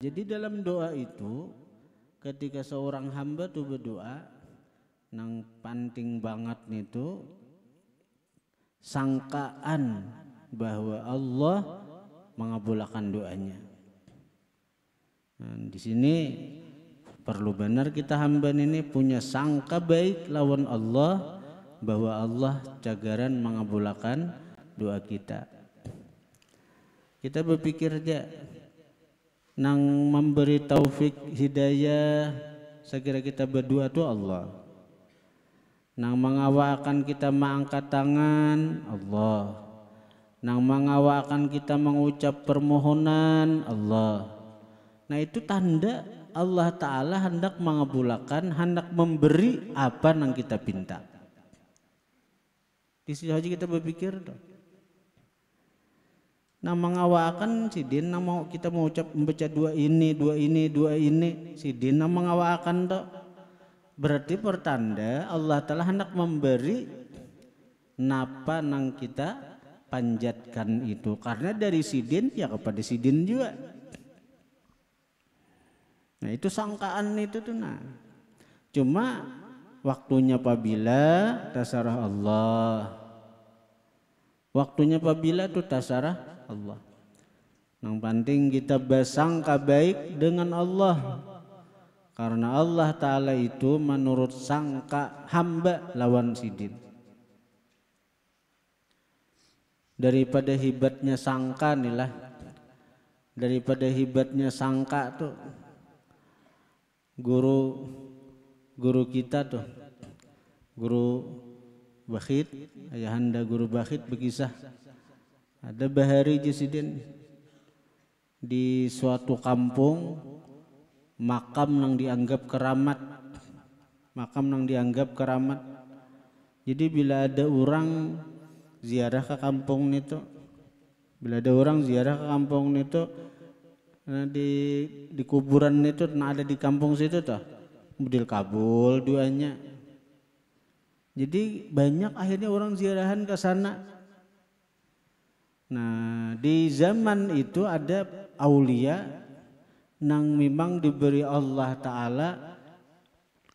Jadi dalam doa itu ketika seorang hamba tuh berdoa, nang penting banget itu sangkaan bahwa Allah mengabulkan doanya. Nah, di sini perlu benar kita hamba ini punya sangka baik lawan Allah bahwa Allah jagaran mengabulkan doa kita. Kita berpikir aja nang memberi taufik hidayah sekira kita berdoa tuh Allah. Nang mengawakan kita mengangkat tangan Allah. Nang mengawakan kita mengucap permohonan Allah. Nah itu tanda Allah Ta'ala hendak mengabulkan, hendak memberi apa yang kita pinta. Di sini aja kita berpikir tuh. Nah mengawakan sidin, nah mau kita mau ucap membaca dua ini, sidin nah mengawakan tuh. Berarti pertanda Allah Ta'ala hendak memberi napa nang kita panjatkan itu. Karena dari sidin ya kepada sidin juga. Nah itu sangkaan itu tuh nah. Cuma waktunya apabila tasarah Allah. Waktunya apabila tuh tasarah Allah. Yang penting kita bersangka baik dengan Allah. Karena Allah Ta'ala itu menurut sangka hamba lawan sidin. Daripada hebatnya sangka inilah. Daripada hebatnya sangka tuh. Guru kita tuh. Guru Bakhit. Ayahanda Guru Bakhit berkisah. Ada bahari sidin. Di suatu kampung. Makam yang dianggap keramat. Jadi bila ada orang ziarah ke kampung itu, nah di kuburan itu, nah ada di kampung situ tuh, model kabul doanya. Jadi banyak akhirnya orang ziarahan ke sana. Nah di zaman itu ada aulia nang memang diberi Allah Ta'ala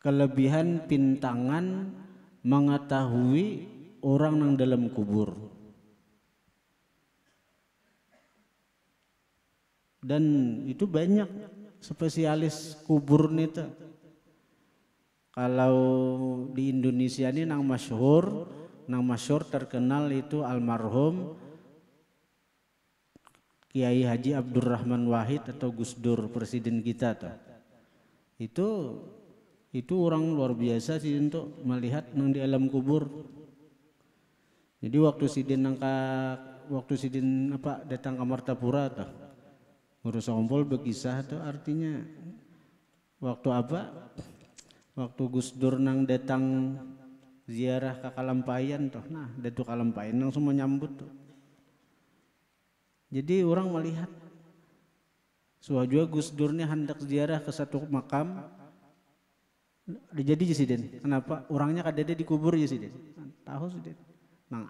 kelebihan pintangan mengetahui orang nang dalam kubur. Dan itu banyak spesialis kubur nih tuh. Kalau di Indonesia ini nang masyhur terkenal itu almarhum Kiai Haji Abdurrahman Wahid atau Gus Dur, presiden kita tuh. Itu orang luar biasa sih untuk melihat nang di alam kubur. Jadi waktu sidin datang ke Martapura tuh. Ngurus ompol berkisah tuh artinya waktu Gus Dur nang datang ziarah ke Kalampayan tuh. Nah, Datuk Kalampayan nang semua nyambut tuh. Jadi orang melihat suajua Gus Dur ini hendak ziarah ke satu makam. Jadi sidin. Kenapa? Orangnya kadada dikubur ya sidin. Tahu sidin. Nang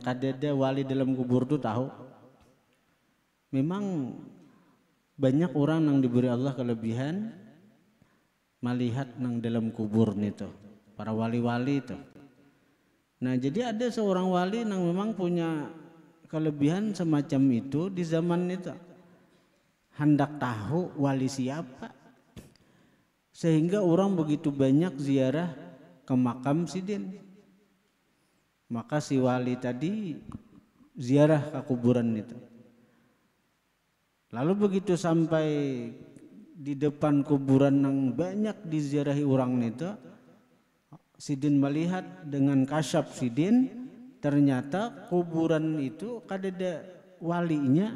kadada wali dalam kubur tuh tahu. Memang banyak orang yang diberi Allah kelebihan melihat nang dalam kubur itu. Para wali-wali itu. Nah jadi ada seorang wali yang memang punya kelebihan semacam itu di zaman itu. Hendak tahu wali siapa. Sehingga orang begitu banyak ziarah ke makam sidin. Maka si wali tadi ziarah ke kuburan itu. Lalu begitu sampai di depan kuburan yang banyak diziarahi orang itu. Sidin melihat dengan kasyaf sidin, ternyata kuburan itu kadada walinya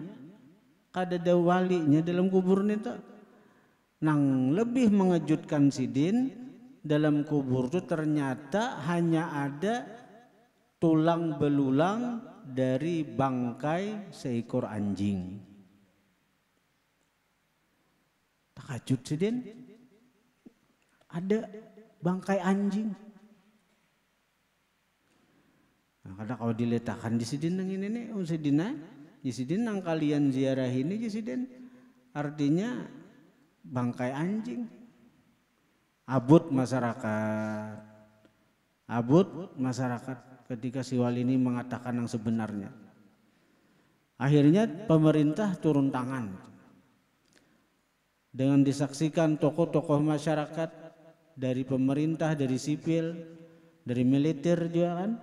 dalam kuburan itu. Nang lebih mengejutkan sidin, dalam kubur itu ternyata hanya ada tulang belulang dari bangkai seekor anjing. Takjub sidin, ada bangkai anjing. Nah, karena kalau diletakkan di sidin nang ini nih, sidina Jisidin nang kalian ziarah ini jisidin artinya bangkai anjing. Abut masyarakat ketika si wali ini mengatakan yang sebenarnya. Akhirnya pemerintah turun tangan dengan disaksikan tokoh-tokoh masyarakat dari pemerintah, dari sipil, dari militer juga kan.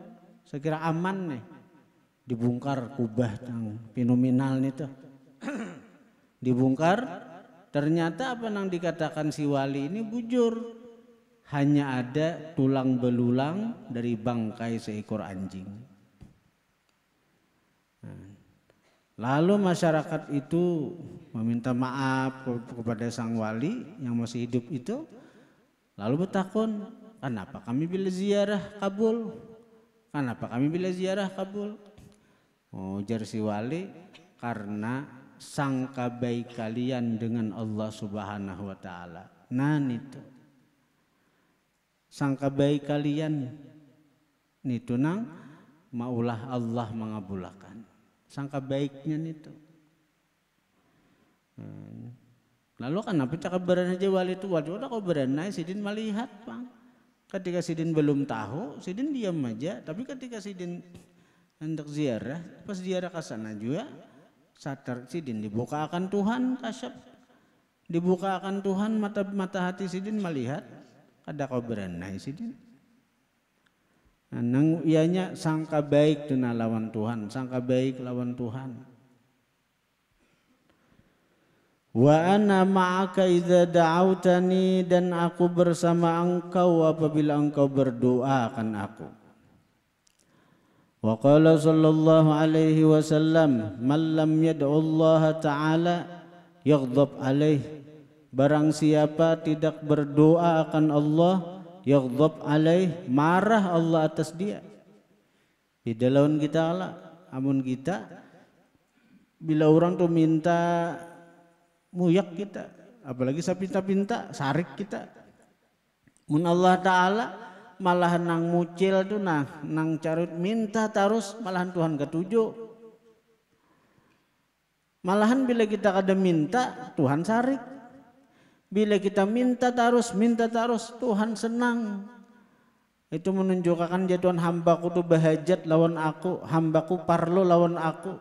Saya kira aman nih dibongkar kubah yang fenomenal itu. Dibongkar, ternyata apa yang dikatakan si wali ini bujur. Hanya ada tulang belulang dari bangkai seekor anjing. Lalu masyarakat itu meminta maaf kepada sang wali yang masih hidup itu. Lalu bertakun, kenapa kami bila ziarah kabul? Kenapa kami bila ziarah kabul? Oh, ujar si wali, karena sangka baik kalian dengan Allah Subhanahu wa taala. Nah itu. Sangka baik kalian itu nang maulah Allah mengabulkan. Sangka baiknya itu. Lalu kenapa cakap berani aja wali itu? Wali udah kau berani, Sidin melihat bang. Ketika Sidin belum tahu, Sidin diam aja. Tapi ketika Sidin hendak ziarah, pas ziarah ke sana juga, sadar Sidin dibukakan Tuhan kasyaf. Dibukakan Tuhan mata hati Sidin melihat. Ada kau berani Sidin. Nang ianya sangka baik tuna lawan Tuhan, sangka baik lawan Tuhan. Wa ana ma'aka idza da'autani, dan aku bersama engkau apabila engkau berdoa akan aku. Wa qala sallallahu alaihi wasallam, man lam yad'u Allah ta'ala yaghdab alaih. Barang siapa tidak berdoa akan Allah, yaghdab alaih, marah Allah atas dia. Beda lawan kita Allah. Amun kita bila orang tuh minta muyak kita, apalagi sapinta-pinta sarik kita. Mun Allah Ta'ala malahan nang mucil tuh nang carut minta terus, malahan Tuhan ketujuh. Malahan bila kita kada minta Tuhan sarik. Bila kita minta terus Tuhan senang. Itu menunjukkan ya Tuhan, hambaku tuh bahajat lawan aku, hambaku parlo lawan aku.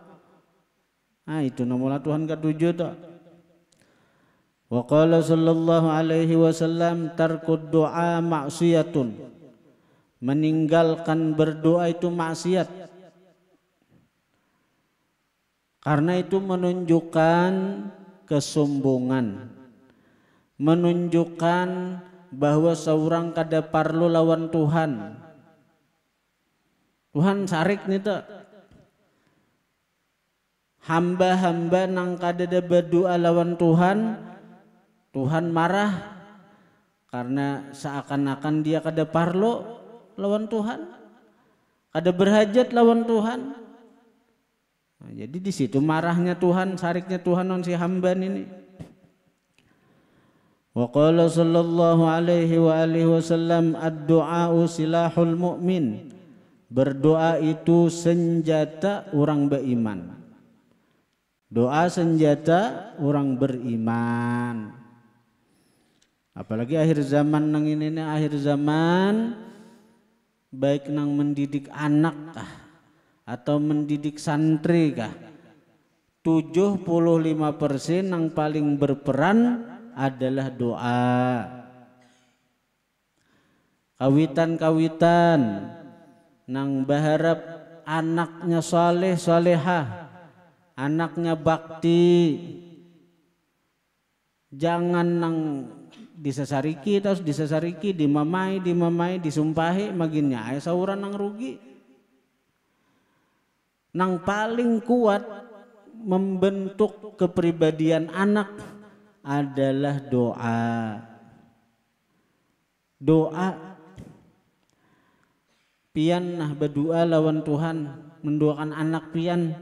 Nah itu namulah Tuhan ketujuh tuh. Wa qala sallallahu alaihi wasallam, tarkud doa maksiyatun. Meninggalkan berdoa itu maksiat. Karena itu menunjukkan kesombongan. Menunjukkan bahwa seorang kada parlu lawan Tuhan. Tuhan sarik nih tuh. Hamba-hamba nang kada ada berdoa lawan Tuhan, Tuhan marah karena seakan-akan dia kada parlu lawan Tuhan, kada berhajat lawan Tuhan. Nah, jadi di situ marahnya Tuhan, sariknya Tuhan on si hamba ini. Wa qala sallallahu alaihi wa alihi wasallam, ad-du'a'u silahul mu'min. Berdoa itu senjata orang beriman. Doa senjata orang beriman. Apalagi akhir zaman nang ini akhir zaman, baik nang mendidik anak kah atau mendidik santri kah, 75% yang paling berperan adalah doa. Kawitan-kawitan nang berharap anaknya saleh salehah, anaknya bakti, jangan nang disasariki terus disasariki, dimamai disumpahi maginnya ay sauran nang rugi. Nang paling kuat membentuk kepribadian anak adalah doa. Doa pian nah berdoa lawan Tuhan, mendoakan anak pian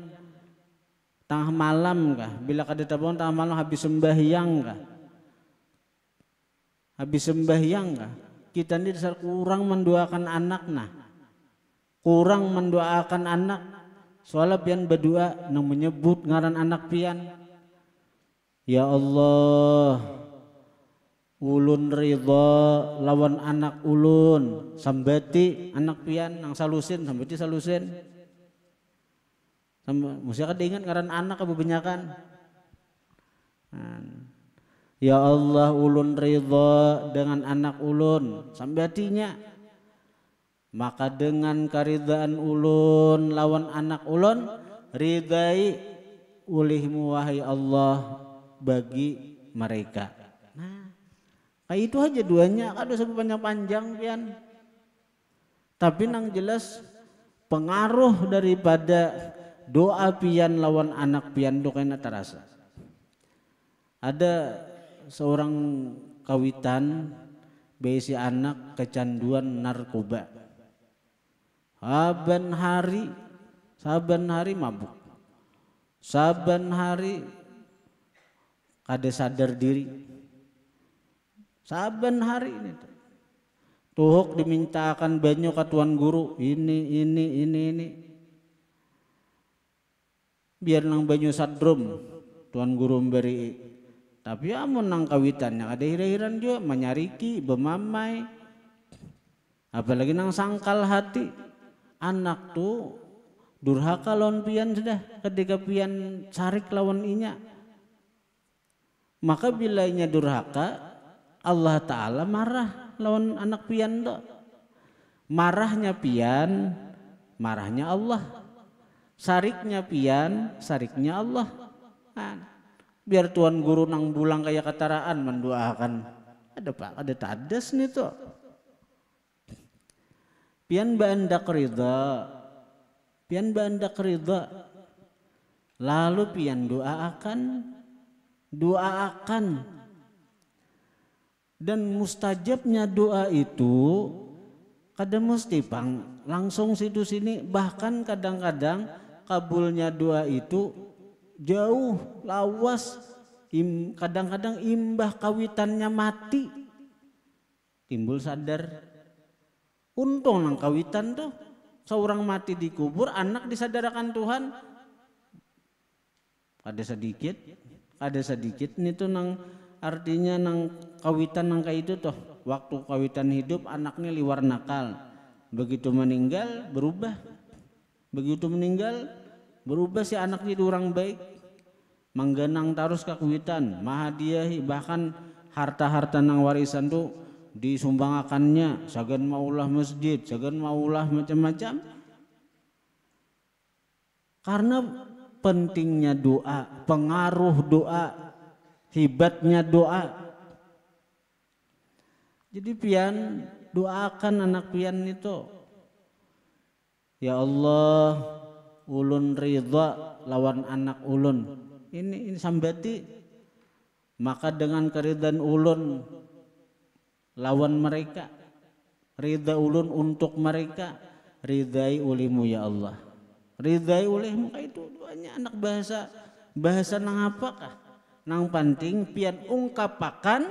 tengah malam kah, bila kada tabon tengah malam habis sembahyang kah, kita ini dasar kurang mendoakan anak nah, kurang mendoakan anak. soalnya pian berdua nang menyebut ngaran anak pian. Ya Allah, ulun ridha lawan anak ulun, sambati anak pian nang salusin, sambati salusin. Mesti kada ingat ngaran anak kebanyakan. Ya Allah, ulun ridha dengan anak ulun, sambatinya. Maka dengan karidaan ulun lawan anak ulun, ridai ulihmu wahai Allah bagi mereka. Nah, kayak itu aja duanya, kada usah panjang-panjang pian. Tapi nang jelas pengaruh daripada doa pian lawan anak pian itu kena terasa. Ada seorang kawitan besi anak kecanduan narkoba. Saban hari mabuk. Saban hari kada sadar diri. Saban hari ini tuhuk dimintakan banyak ke tuan guru ini. Biar nang banyu sadrum tuan guru memberi. Tapi amun nang kawitannya ada hira-hiran juga menyariki, bemamai. Apalagi nang sangkal hati. Anak tuh durhaka lawan pian sudah ketika pian sarik lawan inya. Maka bila inya durhaka, Allah Ta'ala marah lawan anak pian tuh. Marahnya pian, marahnya Allah. Sariknya pian, sariknya Allah. Nah, biar tuan guru nang bulang kayak kataraan mendoakan. Ada tadas nih tuh. Pian bandak ridha, lalu pian doakan, dan mustajabnya doa itu kada mesti langsung situ sini, bahkan kadang-kadang kabulnya doa itu jauh lawas, kadang-kadang imbah kawitannya mati, timbul sadar. Untung nang kawitan tuh seorang mati dikubur, anak disadarkan Tuhan. Ada sedikit nih tuh nang artinya nang kawitan nang kayak itu tuh waktu kawitan hidup anaknya liwar nakal. Begitu meninggal berubah si anak jadi orang baik. Mangganang terus kawitan, mahadiahi, bahkan harta-harta nang warisan tuh disumbangakannya, sagan maulah masjid, sagan maulah macam-macam. Karena pentingnya doa, pengaruh doa, hebatnya doa. Jadi pian doakan anak pian itu. Ya Allah, ulun ridha lawan anak ulun. Ini sambati. Maka dengan keridhaan ulun lawan mereka, ridha ulun untuk mereka, ridhai ulimu ya Allah, ridhai ulimu. Itu doanya anak bahasa nang apakah nang penting pian ungkapakan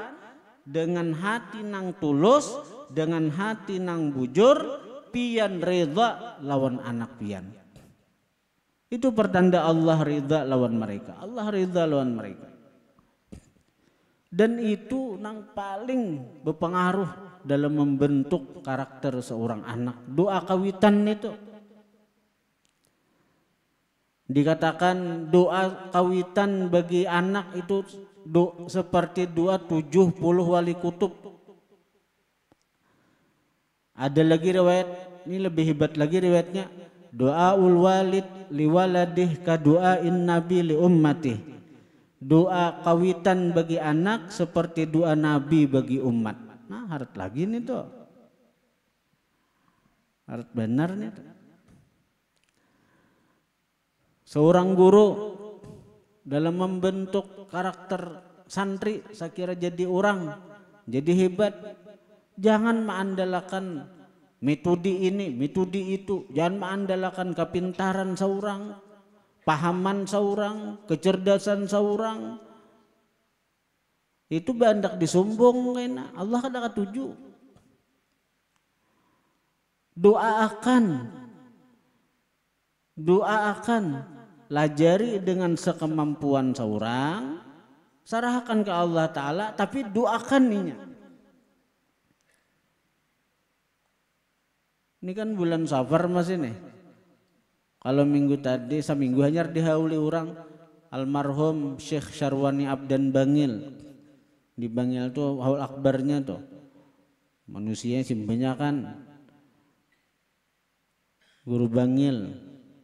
dengan hati nang tulus, dengan hati nang bujur, pian ridha lawan anak pian. Itu pertanda Allah ridha lawan mereka, Allah ridha lawan mereka. Dan itu nang paling berpengaruh dalam membentuk karakter seorang anak. Doa kawitan itu. Dikatakan doa kawitan bagi anak itu seperti doa 70 wali kutub. Ada lagi riwayat, ini lebih hebat lagi riwayatnya. Doaul walid liwaladih ka doain nabi li ummatih. Doa kawitan bagi anak seperti doa Nabi bagi umat. Nah, harus lagi nih tuh. Harus benar nih tuh. Seorang guru dalam membentuk karakter santri, saya kira jadi orang, jadi hebat. Jangan mengandalkan metode ini, metode itu. Jangan mengandalkan kepintaran seorang, pahaman seorang, kecerdasan seorang. Itu bandak disumbung kena. Allah kada katuju. Doakan doakan, lajari dengan sekemampuan seorang, serahkan ke Allah Ta'ala, tapi doakan ninya. Ini kan bulan Safar mas ini. Kalau minggu tadi, seminggu hanya dihauli orang almarhum Syekh Syarwani Abdan Bangil. Di Bangil tuh haul akbarnya tuh. Manusianya banyak kan. Guru Bangil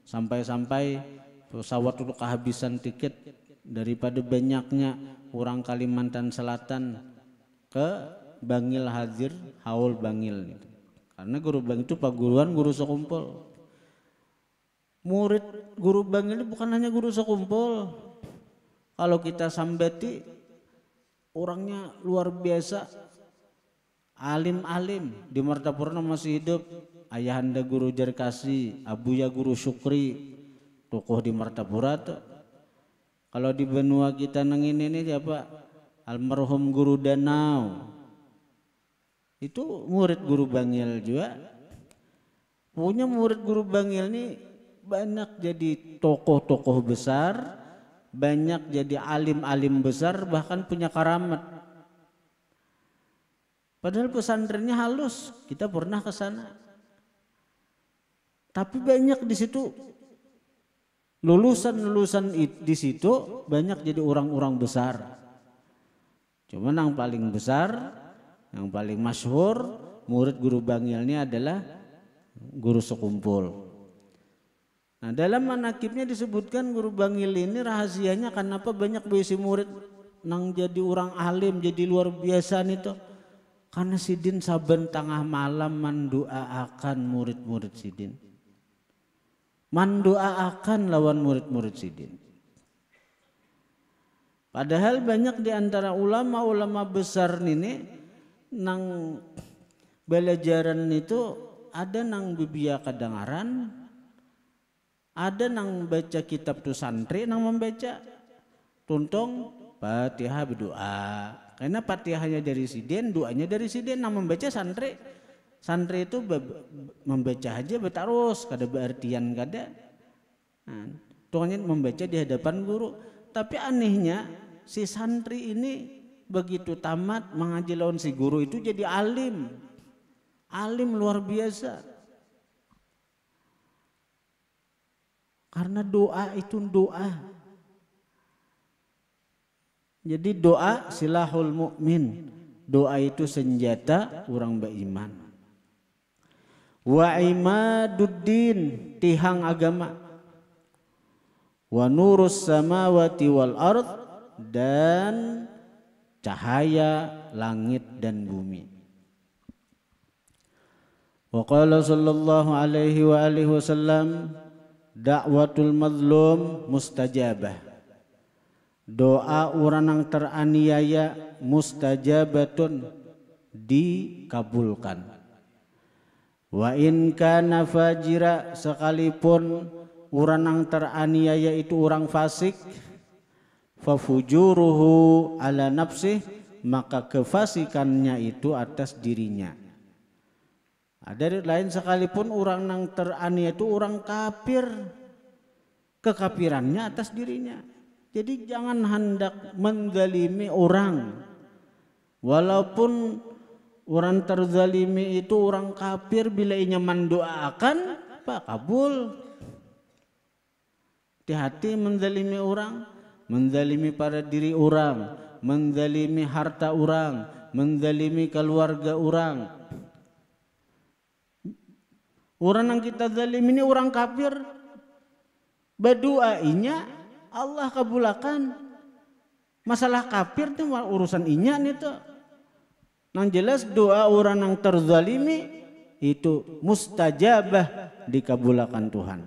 sampai-sampai pesawat itu kehabisan tiket daripada banyaknya orang Kalimantan Selatan ke Bangil hadir haul Bangil gitu. Karena guru Bangil itu paguruan guru sekumpul. Murid guru Bangil itu bukan hanya guru sekumpul. Kalau kita sambati orangnya luar biasa, alim-alim. Di Martapurna masih hidup Ayahanda Guru Jarkasi, Abuya Guru Syukri, tokoh di Martapura tuh. Kalau di benua kita nang ini siapa? Almarhum Guru Danau. Itu murid Guru Bangil juga. Punya murid Guru Bangil ini banyak jadi tokoh-tokoh besar, banyak jadi alim-alim besar, bahkan punya karamat. Padahal pesantrennya halus, kita pernah ke sana. Tapi banyak di situ lulusan di situ banyak jadi orang-orang besar. Cuman yang paling besar, yang paling masyhur murid Guru Bangil ini adalah guru sekumpul. Nah, dalam manakibnya disebutkan Guru Bangil ini rahasianya kenapa banyak bisi murid nang jadi orang alim, jadi luar biasa itu. Karena sidin saben tengah malam mendoakan murid-murid sidin. Mendoakan lawan murid-murid sidin. Padahal banyak di antara ulama-ulama besar ini nang belajaran itu ada nang bibia kadengaran, ada nang baca kitab tu santri nang membaca tuntung Fatihah berdoa. Karena Fatihahnya dari sidin, doanya dari sidin, nang membaca santri. Santri itu membaca aja betarus, kada berartian kada. Nah, tuanya membaca di hadapan guru. Tapi anehnya si santri ini begitu tamat mengaji lawan si guru itu jadi alim. Alim luar biasa. Karena doa itu doa. Jadi doa silahul mukmin. Doa itu senjata orang beriman. Wa imaduddin, tihang agama. Wa nurus samawati wal ard, dan cahaya langit dan bumi. Wa qala sallallahu alaihi wa alihi wasallam, da'watul mazlum mustajabah. Doa orang yang teraniaya mustajabatun, dikabulkan. Wa in kana fajira, sekalipun orang yang teraniaya itu orang fasik, fafujuruhu ala nafsih, maka kefasikannya itu atas dirinya. Ada lain sekalipun orang yang teraniaya itu orang kafir, kekafirannya atas dirinya. Jadi jangan hendak menzalimi orang. Walaupun orang terzalimi itu orang kafir, bila inya mendoakan, Pak kabul. Hati-hati menzalimi orang, menzalimi pada diri orang, menzalimi harta orang, menzalimi keluarga orang. Orang yang kita zalimi ini orang kafir, berdoainya Allah kabulakan. Masalah kafir itu urusan inya nih tuh. Yang jelas doa orang yang terzalimi itu mustajabah, dikabulakan Tuhan.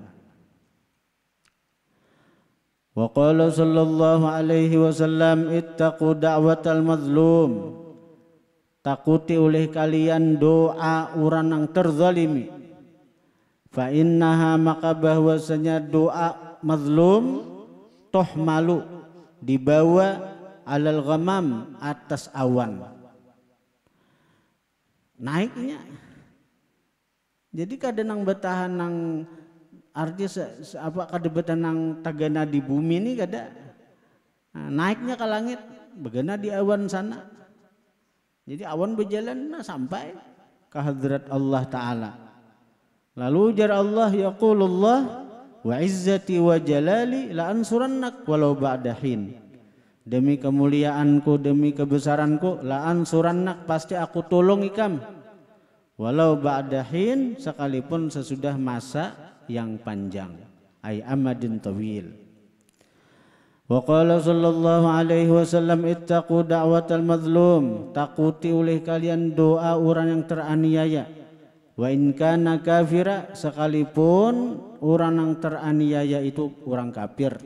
Wa qala sallallahu alaihi wasallam, ittaqu da'watal mazlum. Takuti oleh kalian doa orang yang terzalimi. Fa innaha, maka bahwasanya doa mazlum tuhmalu, dibawa alal ghamam, atas awan. Naiknya. Jadi kadang nang betahan nang arti apa kadebatan nang tagana di bumi ini kada naiknya ke langit begana di awan sana. Jadi awan berjalan sampai ke hadrat Allah Ta'ala. Lalu ujar Allah, yaqulullah wa izzati wa jalali la ansurannak walau ba'da hin. Demi kemuliaanku, demi kebesaranku, la ansurannak, pasti aku tolong ikam. Walau ba'da hin, sekalipun sesudah masa yang panjang. Ay amadin tawil. Wa qala sallallahu alaihi wasallam ittaqu da'watal mazlum, takuti oleh kalian doa orang yang teraniaya. Wa in kana kafira, sekalipun orang yang teraniaya itu orang kafir.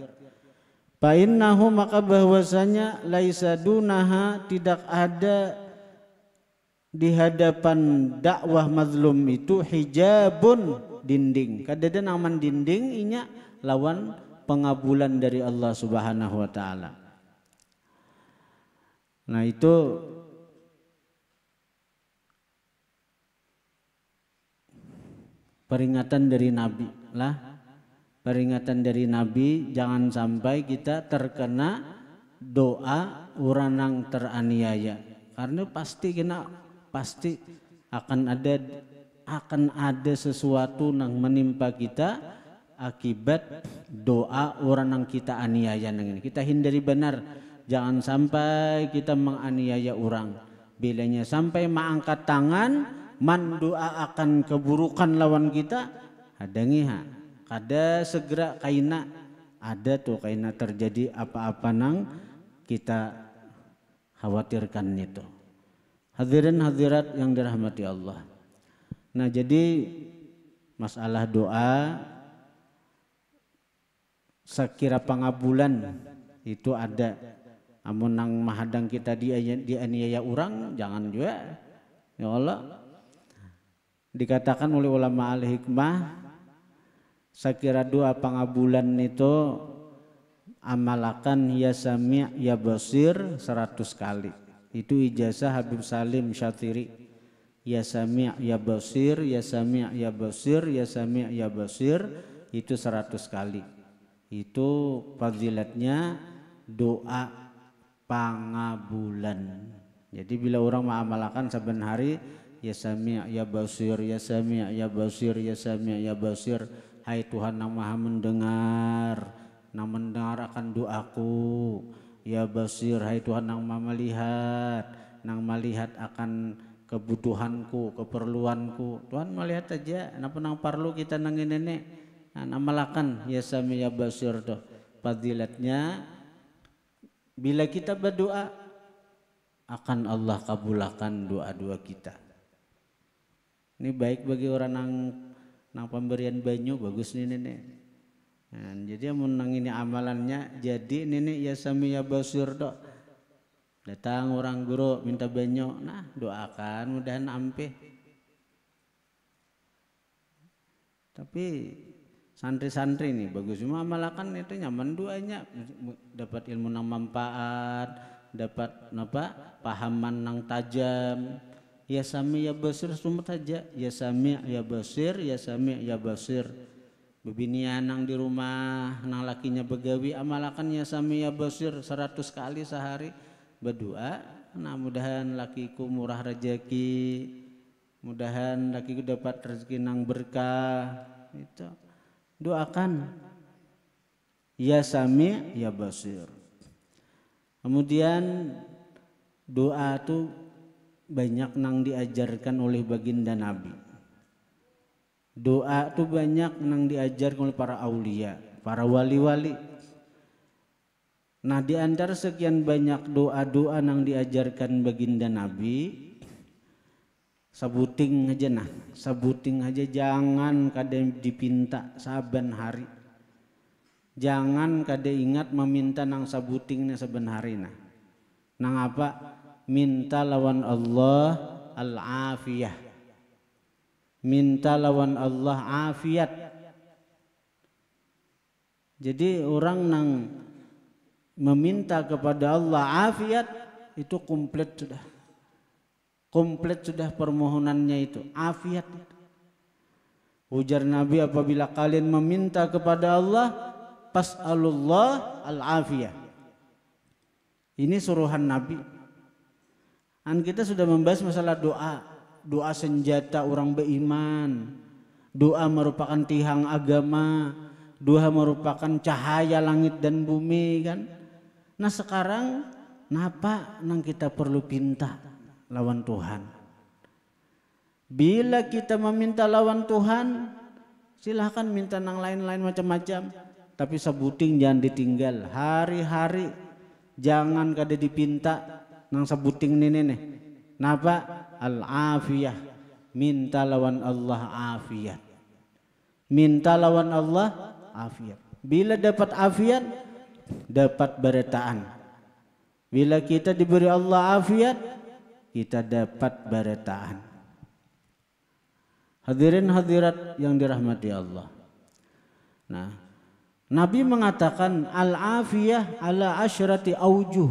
Fa innahu, maka bahwasanya laisa dunaha, tidak ada di hadapan dakwah mazlum itu hijabun, dinding. Kadada naman dinding inya lawan pengabulan dari Allah Subhanahu wa taala. Nah, itu peringatan dari Nabi lah. Peringatan dari Nabi, jangan sampai kita terkena doa orang yang teraniaya. Karena pasti akan ada sesuatu yang menimpa kita akibat doa orang yang kita aniaya. Kita hindari benar, jangan sampai kita menganiaya orang. Bilanya sampai mengangkat tangan mendoa akan keburukan lawan kita, hadangiha. Kada segera kaina terjadi apa-apa nang kita khawatirkan itu. Hadirin hadirat yang dirahmati Allah. Nah, jadi masalah doa sekira pangabulan itu ada. Amun nang mahadang kita dianiaya orang, jangan juga. Ya Allah. Dikatakan oleh ulama al-hikmah, sekira doa pangabulan itu amalakan ya sami' ya basir 100 kali. Itu ijazah Habib Salim Syatiri. Ya sami' ya basir, ya sami' ya basir, ya sami' ya basir, itu 100 kali. Itu fadilatnya doa pangabulan. Jadi bila orang mengamalkan saben hari ya sami' ya basir, ya sami' ya basir, ya sami' ya basir, hai Tuhan yang maha mendengar, yang mendengar akan doaku. Ya basir, hai Tuhan yang maha melihat, yang melihat akan kebutuhanku, keperluanku. Tuhan melihat aja, napa nang parlu kita nang nenek, namalakan ya sami ya basir doh. Fadilatnya bila kita berdoa akan Allah kabulkan doa-doa kita. Ini baik bagi orang nang pemberian banyu, bagus nih nenek. Nah, jadi menang ini amalannya, jadi nenek ya sami ya basir doh. Datang orang guru minta banyu, nah doakan mudahan ampe. Tapi santri-santri nih bagus cuma amalakan itu nyaman doanya, dapat ilmu nang manfaat, dapat pahaman nang tajam. Ya sami ya basir semua saja, ya sami ya basir, ya sami ya basir. Bebinian nang di rumah, nang lakinya begawi, amalakan ya sami ya basir 100 kali sehari. Berdoa, nah mudahan lakiku murah rezeki, mudahan lakiku dapat rezeki nang berkah. Itu doakan ya sami ya basir. Kemudian doa tuh banyak nang diajarkan oleh baginda Nabi. Doa tuh banyak nang diajarkan oleh para aulia, para wali-wali. Nah, di antara sekian banyak doa-doa nang diajarkan baginda Nabi, sabuting aja jangan kada dipinta saben hari. Jangan kada ingat meminta nang sabutingnya saben hari nah. Nang apa? Minta lawan Allah al-afiyah. Minta lawan Allah afiat. Jadi orang nang meminta kepada Allah afiat itu komplit sudah. Komplit sudah permohonannya itu, afiat. Ujar Nabi, apabila kalian meminta kepada Allah, fas'alullah al-afiyah. Ini suruhan Nabi. Kita sudah membahas masalah doa. Doa senjata orang beriman. Doa merupakan tiang agama. Doa merupakan cahaya langit dan bumi kan. Nah sekarang napa nang kita perlu pinta lawan Tuhan. Bila kita meminta lawan Tuhan, silahkan minta nang lain-lain macam-macam. Tapi sebuting jangan ditinggal. Hari-hari jangan kada dipinta nang sebuting ini nih. Napa? Al-afiyah. Minta lawan Allah afiyat. Minta lawan Allah afiyat. Bila dapat afiyat, dapat barataan. Bila kita diberi Allah afiyat, kita dapat barataan. Hadirin hadirat yang dirahmati Allah. Nah, Nabi mengatakan al-afiyah ala asyrati aujuh.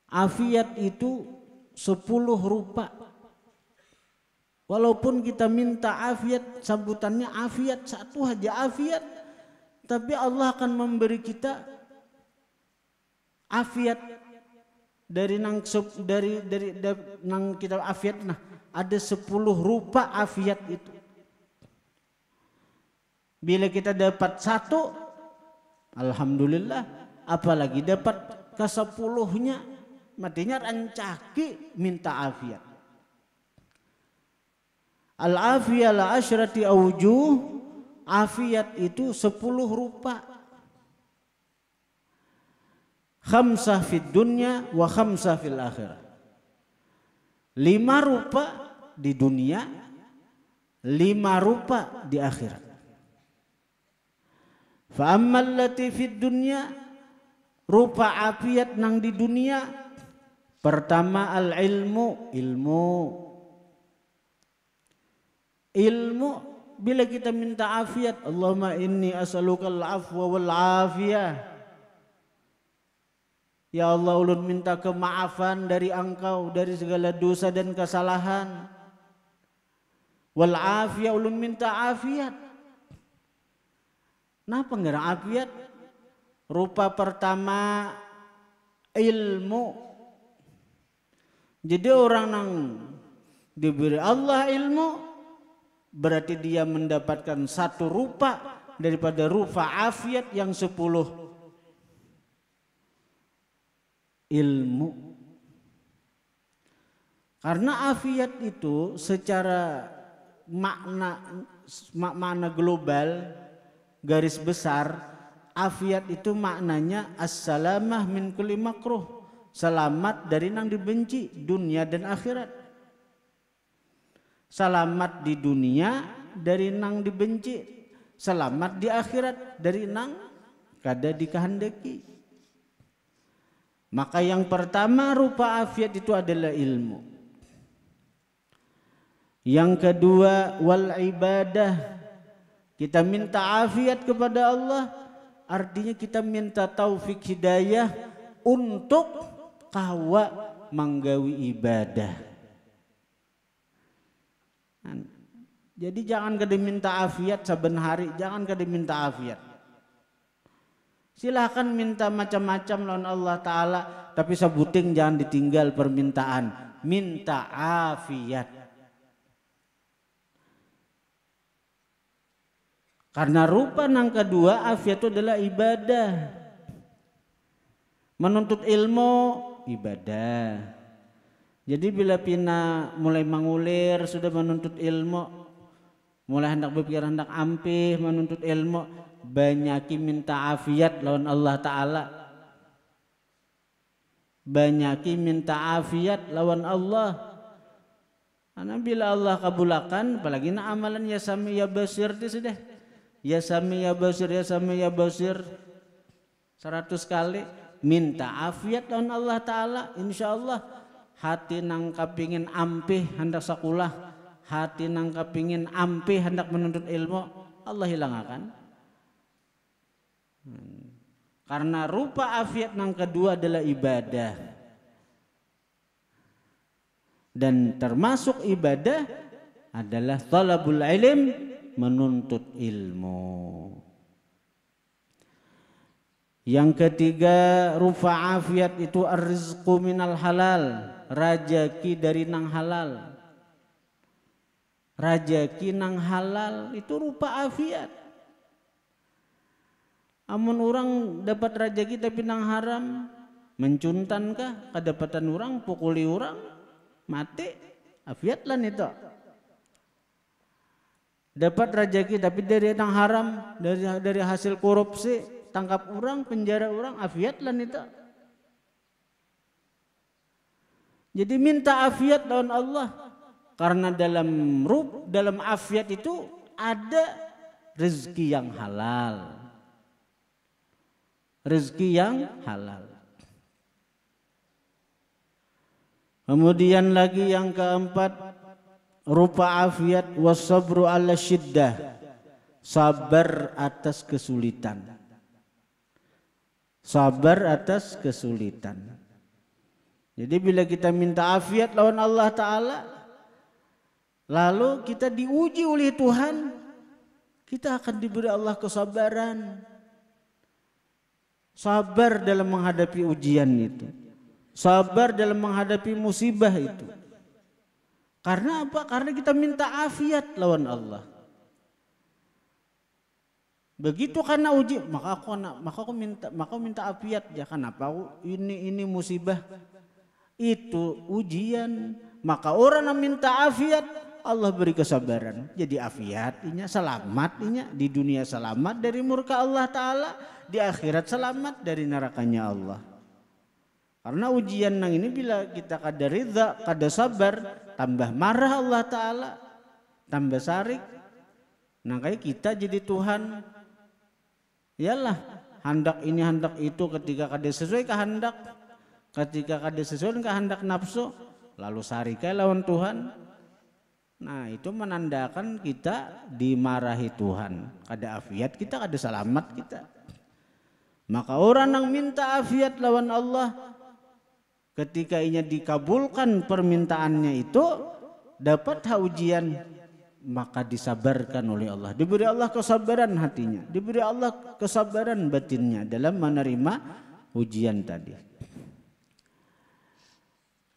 Afiyat itu 10 rupa. Walaupun kita minta afiat, sambutannya afiat, satu aja afiat, tapi Allah akan memberi kita afiat dari nang kita afiat. Nah, ada 10 rupa afiat itu. Bila kita dapat satu, alhamdulillah, apalagi dapat ke-10-nya, matinya rancaki minta afiat. Al-afiyah la asyrati aujuh, afiat itu 10 rupa. Khamsah fid dunya wa khamsah fil akhirah. 5 rupa di dunia, 5 rupa di akhirat. Fa ammal lati fid dunya, rupa afiat nang di dunia, pertama al-ilmu, ilmu. Bila kita minta afiat, Allahumma inni as'alukal afwa wal afiyah. Ya Allah, ulun minta kemaafan dari Engkau dari segala dosa dan kesalahan. Wal afiyah, ulun minta afiat. Napa enggak afiat? Rupa pertama ilmu. Jadi orang yang diberi Allah ilmu, berarti dia mendapatkan satu rupa daripada rupa afiat yang 10 ilmu. Karena afiat itu secara makna global, garis besar, afiat itu maknanya as-salamah min kulli makruh, selamat dari nang dibenci dunia dan akhirat. Selamat di dunia dari nang dibenci, selamat di akhirat dari nang kada dikehendaki. Maka yang pertama rupa afiat itu adalah ilmu. Yang kedua wal ibadah. Kita minta afiat kepada Allah, artinya kita minta taufik hidayah untuk kawa manggawi ibadah. Jadi jangan kada minta afiat saben hari, jangan kada minta afiat. Silahkan minta macam-macam lawan Allah Ta'ala, tapi sebuting jangan ditinggal permintaan. Minta afiat. Karena rupa nang kedua afiat itu adalah ibadah. Menuntut ilmu ibadah. Jadi bila pina mulai mengulir sudah menuntut ilmu, mulai hendak berpikir hendak ampih menuntut ilmu, banyaki minta afiat lawan Allah Ta'ala. Banyaki minta afiat lawan Allah. Karena bila Allah kabulakan, apalagi na amalan ya sami ya basir itu sudah. Ya sami ya basir, ya sami ya basir 100 kali minta afiat lawan Allah Ta'ala. Insya Allah hati nang kapingin ampih hendak sakulah, hati nang kapingin ampih hendak menuntut ilmu, Allah hilangakan. Karena rupa afiat nang kedua adalah ibadah. Dan termasuk ibadah adalah talabul ilm, menuntut ilmu. Yang ketiga, rufa afiat itu ar-rizqu minal halal, rajaki dari nang halal. Rajaki nang halal itu rupa afiat. Amun orang dapat rajaki tapi nang haram, mencuntankah kedapatan orang, pukuli orang, mati, afiat lan itu. Dapat rajaki tapi dari nang haram, dari hasil korupsi, tangkap orang, penjara orang, afiat lan itu. Jadi minta afiat lawan Allah, karena dalam afiat itu ada rezeki yang halal. Rezeki yang halal. Kemudian lagi yang keempat, rupa afiat wasabru ala syiddah, sabar atas kesulitan. Sabar atas kesulitan. Jadi bila kita minta afiat lawan Allah Ta'ala, lalu kita diuji oleh Tuhan, kita akan diberi Allah kesabaran. Sabar dalam menghadapi ujian itu. Sabar dalam menghadapi musibah itu. Karena apa? Karena kita minta afiat lawan Allah. Begitu karena uji, maka aku minta afiat ya. Kenapa? Ini musibah. Itu ujian. Maka orang yang minta afiat, Allah beri kesabaran. Jadi afiatnya selamatnya di dunia, selamat dari murka Allah Ta'ala, di akhirat selamat dari nerakanya Allah. Karena ujian nang ini bila kita kada ridha, kada sabar, tambah marah Allah Ta'ala, tambah sarik. Nah kayak kita jadi Tuhan, yalah hendak ini hendak itu, ketika kada sesuai kehendak, ketika kada sesuai kehendak nafsu, lalu sarikai lawan Tuhan. Nah itu menandakan kita dimarahi Tuhan. Kada afiat kita, kada selamat kita. Maka orang yang minta afiat lawan Allah, ketika inya dikabulkan permintaannya itu, dapat ujian, maka disabarkan oleh Allah. Diberi Allah kesabaran hatinya, diberi Allah kesabaran batinnya dalam menerima ujian tadi.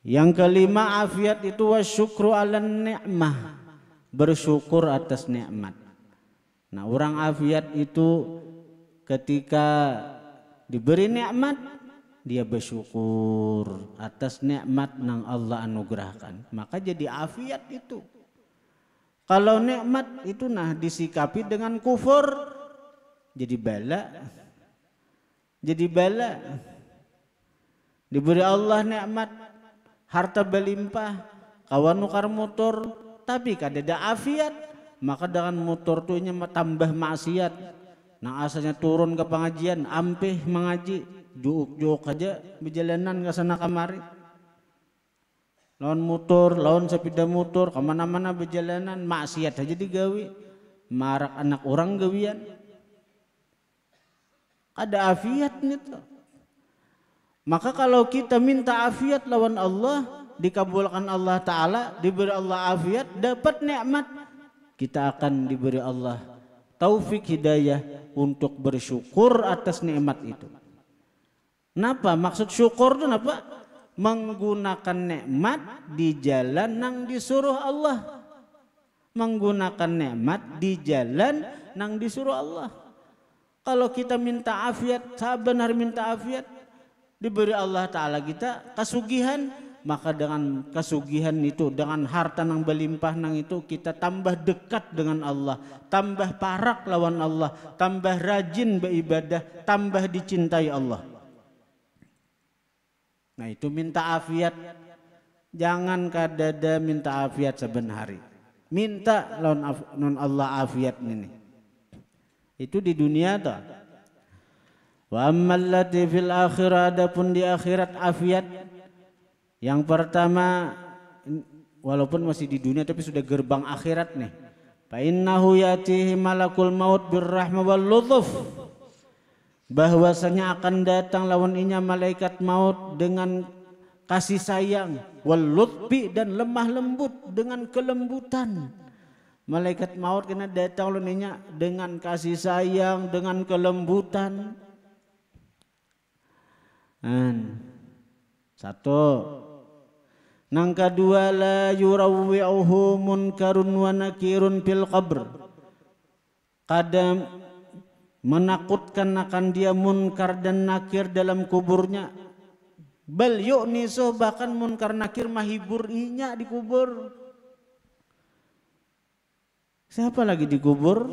Yang kelima, afiat itu wasyukru ala ni'mah, bersyukur atas nikmat. Nah orang afiat itu ketika diberi nikmat, dia bersyukur atas nikmat yang Allah anugerahkan, maka jadi afiat itu. Kalau nikmat itu disikapi dengan kufur, jadi bala. Jadi bala. Diberi Allah nikmat, harta berlimpah, kawan nukar motor, tapi kada ada afiat, maka dengan motor tu nya tambah maksiat. Nah asalnya turun ke pengajian, ampih mengaji, juk aja berjalanan ke sana kamari. Lawan motor, lawan sepeda motor, kemana-mana berjalanan, maksiat aja digawi, marak anak orang gawian. Ada afiat nih tuh. Maka kalau kita minta afiat lawan Allah, dikabulkan Allah Ta'ala, diberi Allah afiat, dapat nikmat, kita akan diberi Allah taufik hidayah untuk bersyukur atas nikmat itu. Kenapa? Maksud syukur itu apa? Menggunakan nikmat di jalan nang disuruh Allah. Menggunakan nikmat di jalan nang disuruh Allah. Kalau kita minta afiat, benar minta afiat, diberi Allah Ta'ala kita kasugihan, maka dengan kasugihan itu, dengan harta nang berlimpah nang itu, kita tambah dekat dengan Allah, tambah parak lawan Allah, tambah rajin beribadah, tambah dicintai Allah. Nah itu minta afiat. Jangan kadada minta afiat saben hari. Minta lawan Allah afiat ini. Itu di dunia toh. Wa ammal lati fil akhirah, adapun di akhirat afiat. Yang pertama, walaupun masih di dunia tapi sudah gerbang akhirat nih. Fa innahu yatihi malakul maut birrahmah wal lutuf. Bahwasanya akan datang lawan inya malaikat maut dengan kasih sayang, wal lutfi, dan lemah lembut, dengan kelembutan. Malaikat maut kena datang ulunnya dengan kasih sayang, dengan kelembutan. Satu. Nang kedua, la yurawwi'uhu munkarun wa nakirun fil qabr. Kadang menakutkan akan dia munkar dan nakir dalam kuburnya. Bal yu'nisu, bahkan munkar nakir mahibur inya di kubur. Siapa lagi di kubur?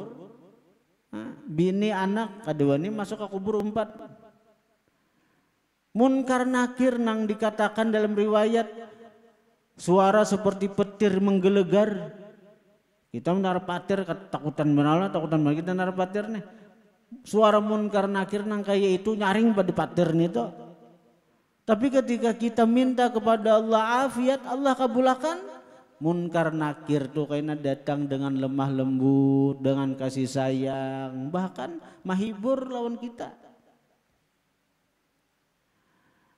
Bini, anak, kedua ini masuk ke kubur 4. Munkar nakir nang dikatakan dalam riwayat suara seperti petir menggelegar. Kita menar patir ketakutan benar, takutan banget kita menar patir nih. Suara munkar nakir nang kayak itu nyaring pada patir nih tuh. Tapi ketika kita minta kepada Allah afiat, Allah kabulkan. Munkar nakir tuh kayaknya datang dengan lemah lembut, dengan kasih sayang, bahkan mahibur lawan kita.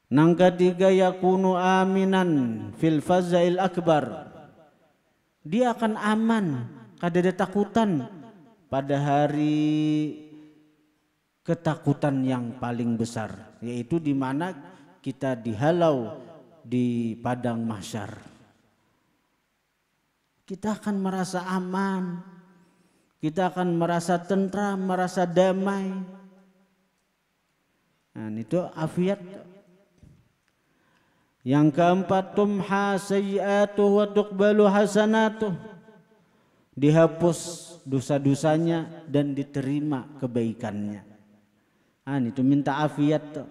Nang ketiga, yakunu aminan fil fazail akbar. Dia akan aman, kada ada takutan pada hari ketakutan yang paling besar, yaitu di mana kita dihalau di padang mahsyar. Kita akan merasa aman, kita akan merasa tentram, merasa damai. Nah, itu afiat. Yang keempat, tumha sayyi'atuhu wa tuqbalu hasanatuh. Dihapus dosa-dosanya dan diterima kebaikannya. Itu minta afiat tuh.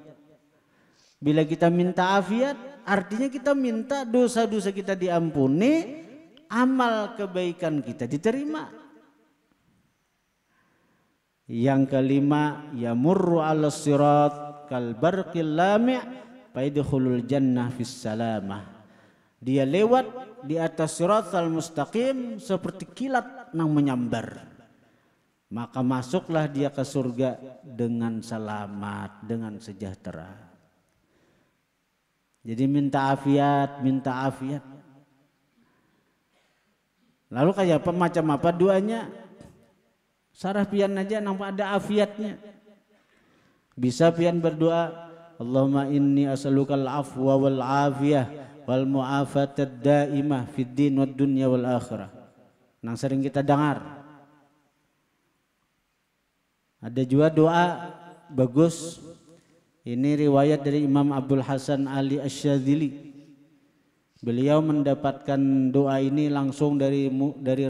Bila kita minta afiat, artinya kita minta dosa-dosa kita diampuni, amal kebaikan kita diterima. Yang kelima, yamurru 'alas sirat kal barqil lami' fa yadkhulul jannah fis salamah. Dia lewat di atas siratal mustaqim seperti kilat nang menyambar. Maka masuklah dia ke surga dengan selamat, dengan sejahtera. Jadi minta afiat, minta afiat. Lalu kayak apa, macam apa doanya? Sarah pian aja nampak ada afiatnya. Bisa pian berdoa, Allahumma inni as'alukal afwa wal afiyah wal mu'afatad daimah fid din wad dunya wal akhirah. Nang sering kita dengar. Ada juga doa bagus. Ini riwayat dari Imam Abdul Hasan Ali Asy-Syadzili. Beliau mendapatkan doa ini langsung dari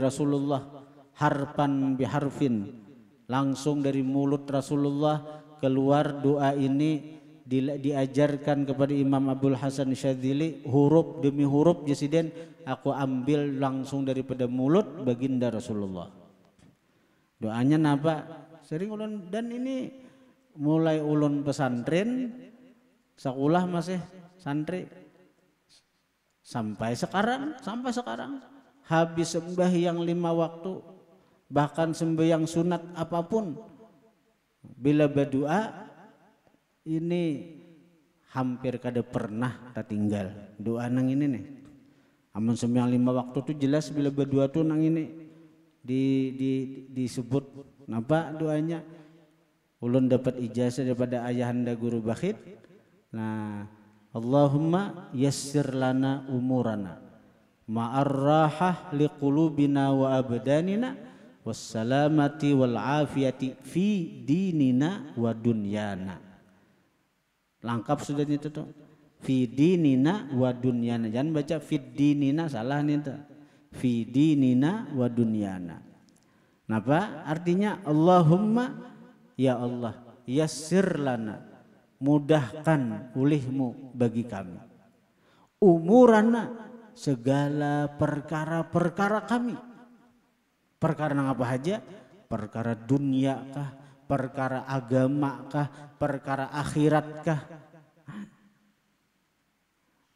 Rasulullah, harfan biharfin, langsung dari mulut Rasulullah keluar doa ini, diajarkan kepada Imam Abdul Hasan Syadzili huruf demi huruf. Jasiden aku ambil langsung daripada mulut baginda Rasulullah. Doanya napa? Sering ulun, dan ini mulai ulun pesantren, sekolah masih santri sampai sekarang habis sembahyang 5 waktu, bahkan sembahyang sunat apapun, bila berdoa ini hampir kada pernah tertinggal doa nang ini nih. Amun sembahyang 5 waktu tuh jelas bila berdoa tuh nang ini disebut napa doanya. Ulun dapat ijazah daripada ayahanda guru Bakhit. Nah, Allahumma yassir lana umurana ma'arrahah liqulubina wa abdanina wassalamati wal afiyati fi dinina wa dunyana. Lengkap sudah itu tuh. Fi dinina wa dunyana. Jangan baca fi dinina, salah nih tuh. Fi dinina wa dunyana. Napa? Artinya Allahumma, ya Allah, yassir lana, mudahkan ulihmu bagi kami. Umurana, segala perkara-perkara kami. Perkara apa aja? Perkara dunia kah? Perkara agama kah? Perkara akhirat kah?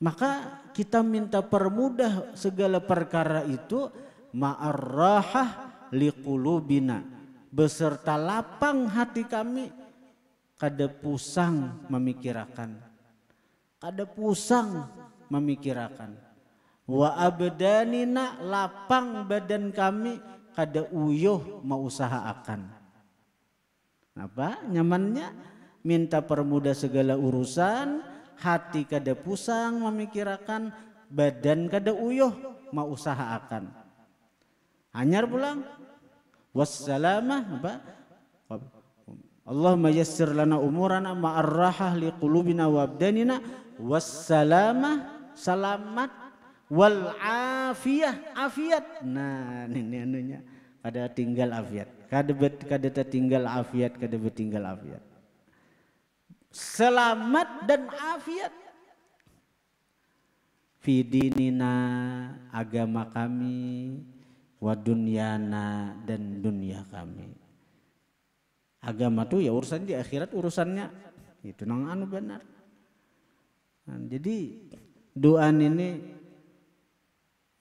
Maka kita minta permudah segala perkara itu, ma'arrahah liqulubina, beserta lapang hati kami, kada pusang memikirkan, kada pusang memikirkan. Wa abdanina, lapang badan kami, kada uyuh mau usahakan. Apa? Nyamannya minta permudah segala urusan, hati kada pusang memikirkan, badan kada uyuh mau usahakan. Anyar pulang wassalamah apa? Allahumma yassir lana umurana ma'arrahah liqulubina wa abdanina wassalamah selamat wal afiyah afiat. Nah ini anunya kada tinggal afiat, kada tertinggal afiat, kada bertinggal afiat. Selamat dan afiat fi dinina agama kami wa dunyana dan dunia kami. Agama tuh ya urusan di akhirat, urusannya itu nang anu benar. Nah, jadi doa ini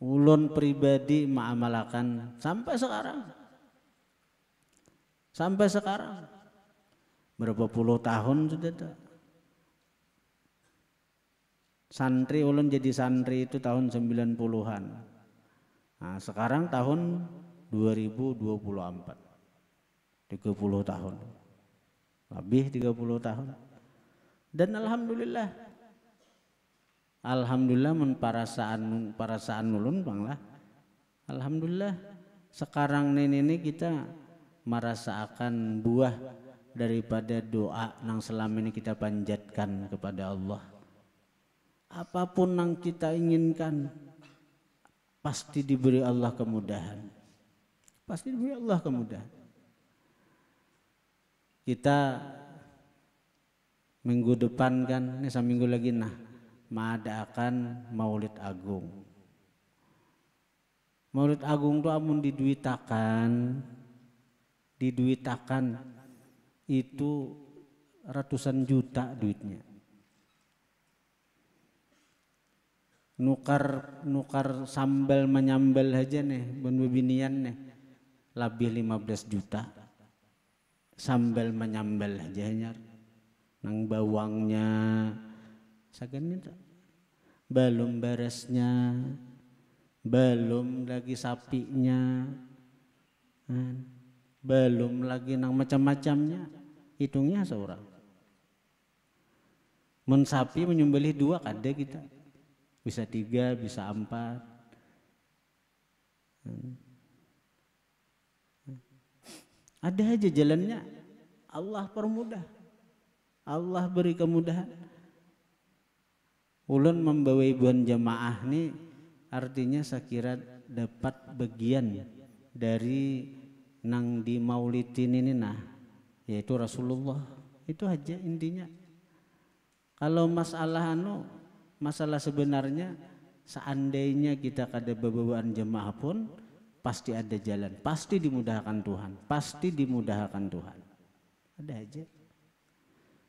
ulun pribadi mengamalkan sampai sekarang. Sampai sekarang berapa puluh tahun sudah dah. Santri ulun jadi santri itu tahun 90-an. Nah, sekarang tahun 2024. 30 tahun. Lebih 30 tahun. Dan alhamdulillah mun parasaan ulun banglah. Alhamdulillah sekarang ini kita merasakan buah daripada doa yang selama ini kita panjatkan kepada Allah. Apapun yang kita inginkan pasti diberi Allah kemudahan. Pasti diberi Allah kemudahan. Kita minggu depan kan, ini seminggu lagi mengadakan Maulid Agung. Maulid Agung itu amun diduitakan itu ratusan juta duitnya. Nukar sambal menyambal aja nih, bebinian nih, lebih 15 juta. Sambal menyambal aja nyar, nang bawangnya, sagan itu, belum beresnya, belum lagi sapinya, belum lagi nang macam-macamnya, hitungnya seorang. Mun sapi menyembelih 2 kada kita, bisa 3, bisa 4. Ada aja jalannya, Allah permudah, Allah beri kemudahan. Ulun membawa ibuan jamaah nih, artinya saya kira dapat bagian dari nang di maulidin ini yaitu Rasulullah. Itu aja intinya. Kalau masalah sebenarnya seandainya kita kada bebawaan jemaah pun pasti ada jalan, pasti dimudahkan Tuhan, pasti dimudahkan Tuhan. Ada aja.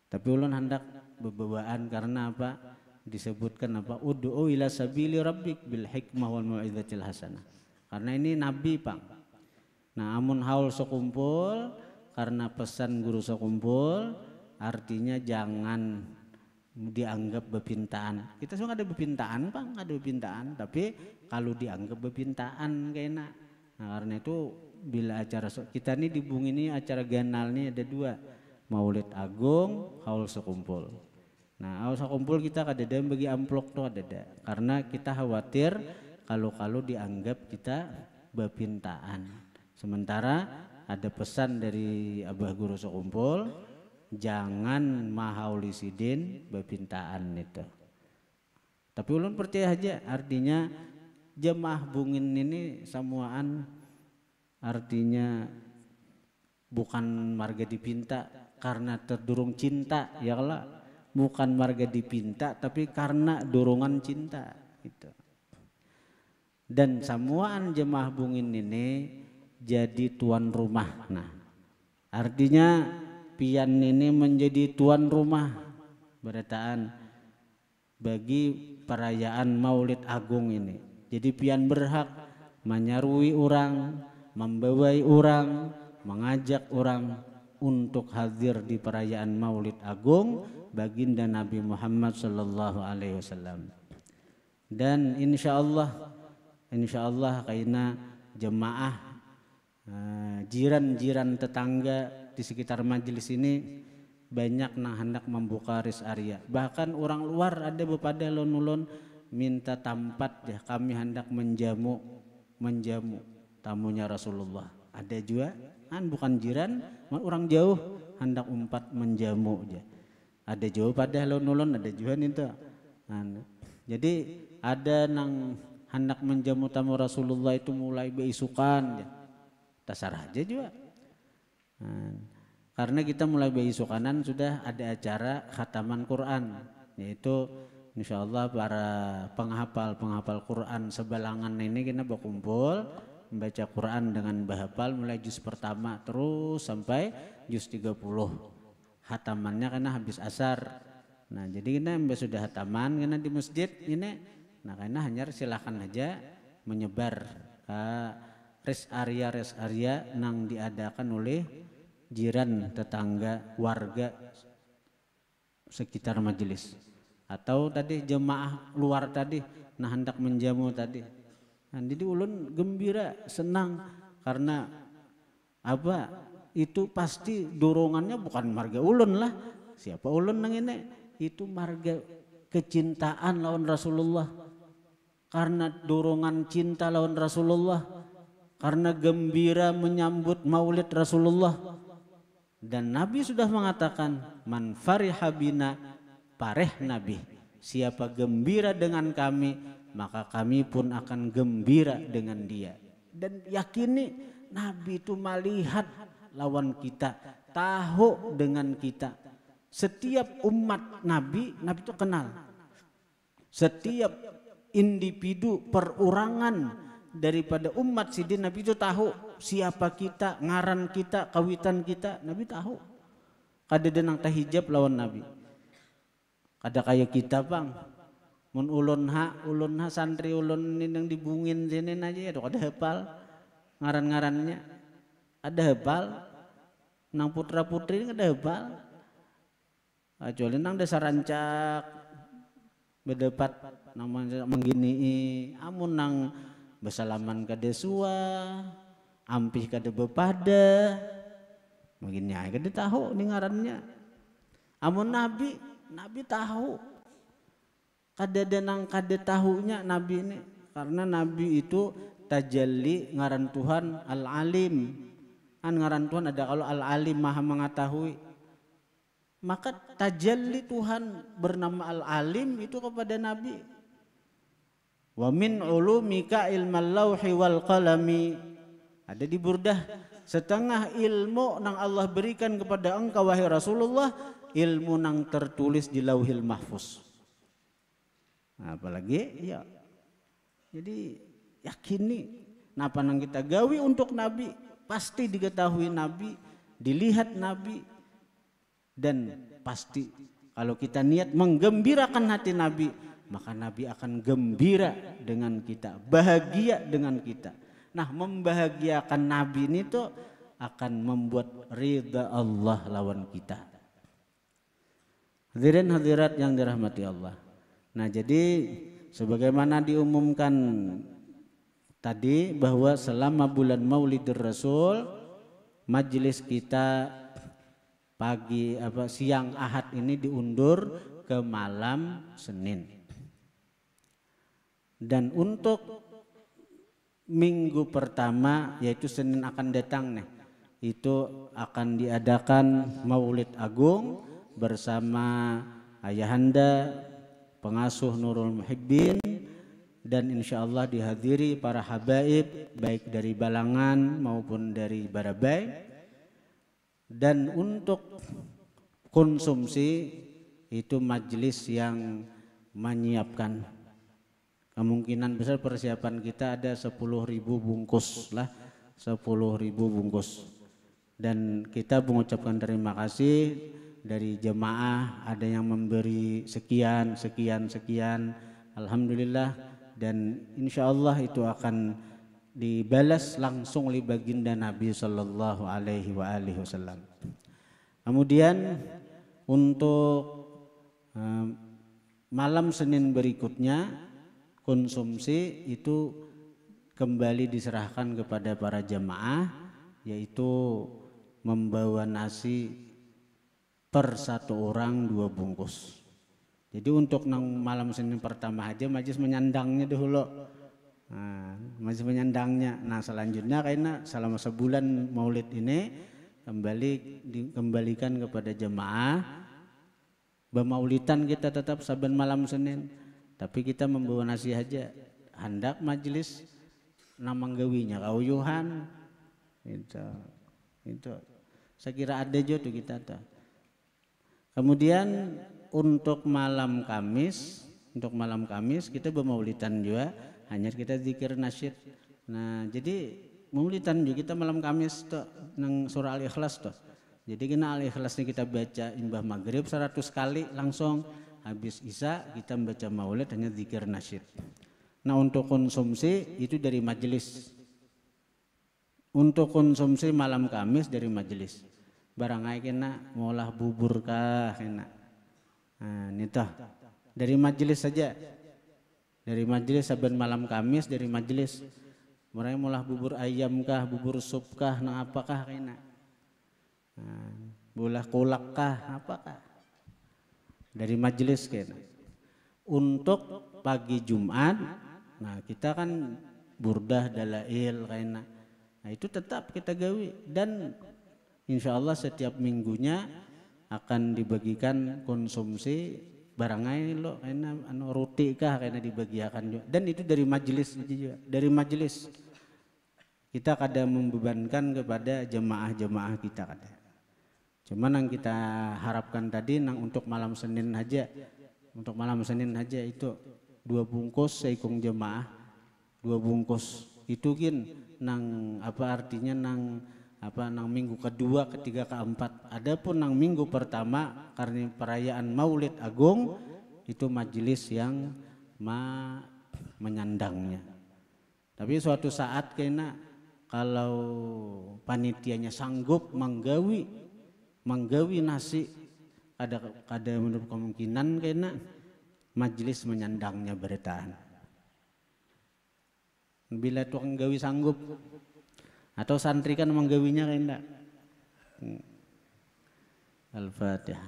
Tapi ulun hendak bebawaan karena apa? Disebutkan apa? Ud'u ila sabili rabbik bil hikmah wal mau'izatil hasanah. Karena ini nabi, Pang. Nah, amun haul sekumpul karena pesan guru sekumpul, artinya jangan dianggap bepintaan. Kita semua ada bepintaan, Pang, ada bepintaan, tapi kalau dianggap bepintaan kayaknya. Nah, karena itu bila acara kita nih di Bung ini acara ganal nih ada 2, Maulid Agung, haul sekumpul. Nah, haul sekumpul kita kadada bagi amplop tuh ada. Karena kita khawatir kalau dianggap kita bepintaan. Sementara ada pesan dari Abah Guru sekumpul, jangan mahaulisidin bepintaan itu. Tapi ulun percaya aja, artinya jemaah bungin ini semuaan artinya bukan marga dipinta karena terdorong cinta, ya kalau bukan marga dipinta tapi karena dorongan cinta gitu. Dan semuaan jemaah bungin ini jadi tuan rumah. Nah, artinya pian ini menjadi tuan rumah berataan bagi perayaan Maulid Agung ini. Jadi pian berhak menyarui orang, membawai orang, mengajak orang untuk hadir di perayaan Maulid Agung baginda Nabi Muhammad sallallahu alaihi wasallam. Dan insya Allah karena jemaah jiran-jiran tetangga di sekitar majelis ini banyak nang hendak membuka res area. Bahkan orang luar ada bepada ulun minta tempat ya, kami hendak menjamu tamunya Rasulullah. Ada juga kan bukan jiran, orang jauh hendak umpat menjamu ya. Ada jauh pada ulun ada juga itu. Jadi ada nang hendak menjamu tamu Rasulullah itu mulai beisukan ya. Tasar aja juga. Karena kita mulai beisukanan sudah ada acara khataman Quran, yaitu insyaallah para penghafal Quran sebalangan ini kita berkumpul membaca Quran dengan bahapal mulai juz pertama terus sampai juz 30. Khatamannya karena habis asar. Nah, jadi kita sudah khataman karena di masjid ini, nah karena hanya silakan aja menyebar ke rest area yang diadakan oleh jiran, tetangga, warga sekitar majelis. Atau tadi jemaah luar tadi, nah hendak menjamu tadi. Nah, jadi ulun gembira, senang karena apa? Itu pasti dorongannya bukan marga ulun lah. Siapa ulun nang ini? Itu marga kecintaan lawan Rasulullah. Karena dorongan cinta lawan Rasulullah. Karena gembira menyambut maulid Rasulullah. Dan Nabi sudah mengatakan, man fariha bina pareh Nabi. Siapa gembira dengan kami, maka kami pun akan gembira dengan dia. Dan yakini Nabi itu melihat lawan kita, tahu dengan kita. Setiap umat Nabi itu kenal. Setiap individu perorangan daripada umat sidin Nabi itu tahu siapa kita, ngaran kita, kawitan kita, Nabi tahu. Kada denang tahijab lawan Nabi. Kada kayak kita bang, mun ulun ha santri ulun ini yang dibungin sini aja, ada hafal ngaran-ngarannya, ada hafal, nang putra putri ini ada hafal. Kecuali nang desa rancak, berdebat namanya menggini, amun nang bersalaman kada sua, ampih kada bepada, mungkin nyai kada tahu ni ngarannya. Amun Nabi tahu, kada denang kada tahunya Nabi ini, karena Nabi itu tajalli ngaran Tuhan Al-Alim. Kan ngaran Tuhan ada kalau Al-Alim maha mengetahui. Maka tajalli Tuhan bernama Al-Alim itu kepada Nabi. Wa min ulumika ilmal lauhi wal qalami. Ada di Burdah, setengah ilmu nang Allah berikan kepada engkau wahai Rasulullah, ilmu nang tertulis di Lauhil Mahfuz. Nah, apalagi ya. Jadi yakini napa nang kita gawi untuk Nabi, pasti diketahui Nabi, dilihat Nabi, dan pasti kalau kita niat menggembirakan hati Nabi, maka Nabi akan gembira dengan kita, bahagia dengan kita. Nah, membahagiakan Nabi ini tuh akan membuat ridha Allah lawan kita. Hadirin hadirat yang dirahmati Allah. Nah, jadi sebagaimana diumumkan tadi bahwa selama bulan Maulidur Rasul, majelis kita siang Ahad ini diundur ke malam Senin. Dan untuk minggu pertama yaitu Senin akan datang nih, itu akan diadakan Maulid Agung bersama Ayahanda pengasuh Nurul Muhibbin, dan insya Allah dihadiri para habaib baik dari Balangan maupun dari Barabai. Dan untuk konsumsi itu majelis yang menyiapkan. Kemungkinan besar persiapan kita ada 10.000 bungkus lah, 10.000 bungkus. Dan kita mengucapkan terima kasih dari jemaah, ada yang memberi sekian. Alhamdulillah, dan insya Allah itu akan dibalas langsung oleh baginda Nabi Sallallahu Alaihi Wasallam. Kemudian untuk malam Senin berikutnya, konsumsi itu kembali diserahkan kepada para jemaah yaitu membawa nasi per satu orang 2 bungkus. Jadi untuk malam Senin pertama aja majlis menyandangnya dulu. Nah, majlis menyandangnya. Nah selanjutnya karena selama sebulan maulid ini dikembalikan kepada jemaah. Bermaulidan kita tetap saban malam Senin. Tapi kita membawa nasi aja. Hendak majlis namanggawinya kauyuhan. Itu. Saya kira ada juga tuh kita tuh. Kemudian untuk malam Kamis kita bermaulidan juga, hanya kita zikir nasyid. Nah, jadi maulidan juga kita malam Kamis tuh nang surah Al-Ikhlas tuh. Jadi kena Al-Ikhlas ini kita baca imbah maghrib 100 kali langsung, habis Isya kita membaca maulid hanya zikir nasyid. Nah, untuk konsumsi itu dari majelis. Untuk konsumsi malam Kamis dari majelis. Barangai kena ngolah bubur kah kena. Nah, ini tuh dari majelis saja. Dari majelis saban malam Kamis dari majelis. Mereka ngolah bubur ayam kah, bubur sup kah, nah apakah kena. Nah, bolah kolak kah, apakah. Dari majelis kena. Untuk pagi Jumat, nah kita kan burdah dalail kena. Nah, itu tetap kita gawi dan insya Allah setiap minggunya akan dibagikan konsumsi barangai lo karena roti kah karena dibagikan juga. Dan itu dari majelis juga. Dari majelis kita kadang membebankan kepada jemaah-jemaah kita kadang. Cuman yang kita harapkan tadi untuk malam Senin aja. Untuk malam Senin aja itu 2 bungkus seikung jemaah 2 bungkus itu apa artinya nang minggu kedua, ketiga, keempat. Adapun nang minggu pertama karena perayaan Maulid Agung itu majelis yang menyandangnya. Tapi suatu saat kena kalau panitianya sanggup menggawi nasi ada menurut kemungkinan kena majelis menyandangnya bertahan. Bila tukang gawi sanggup atau santri kan menggawinya kan enggak. Al-Fatihah.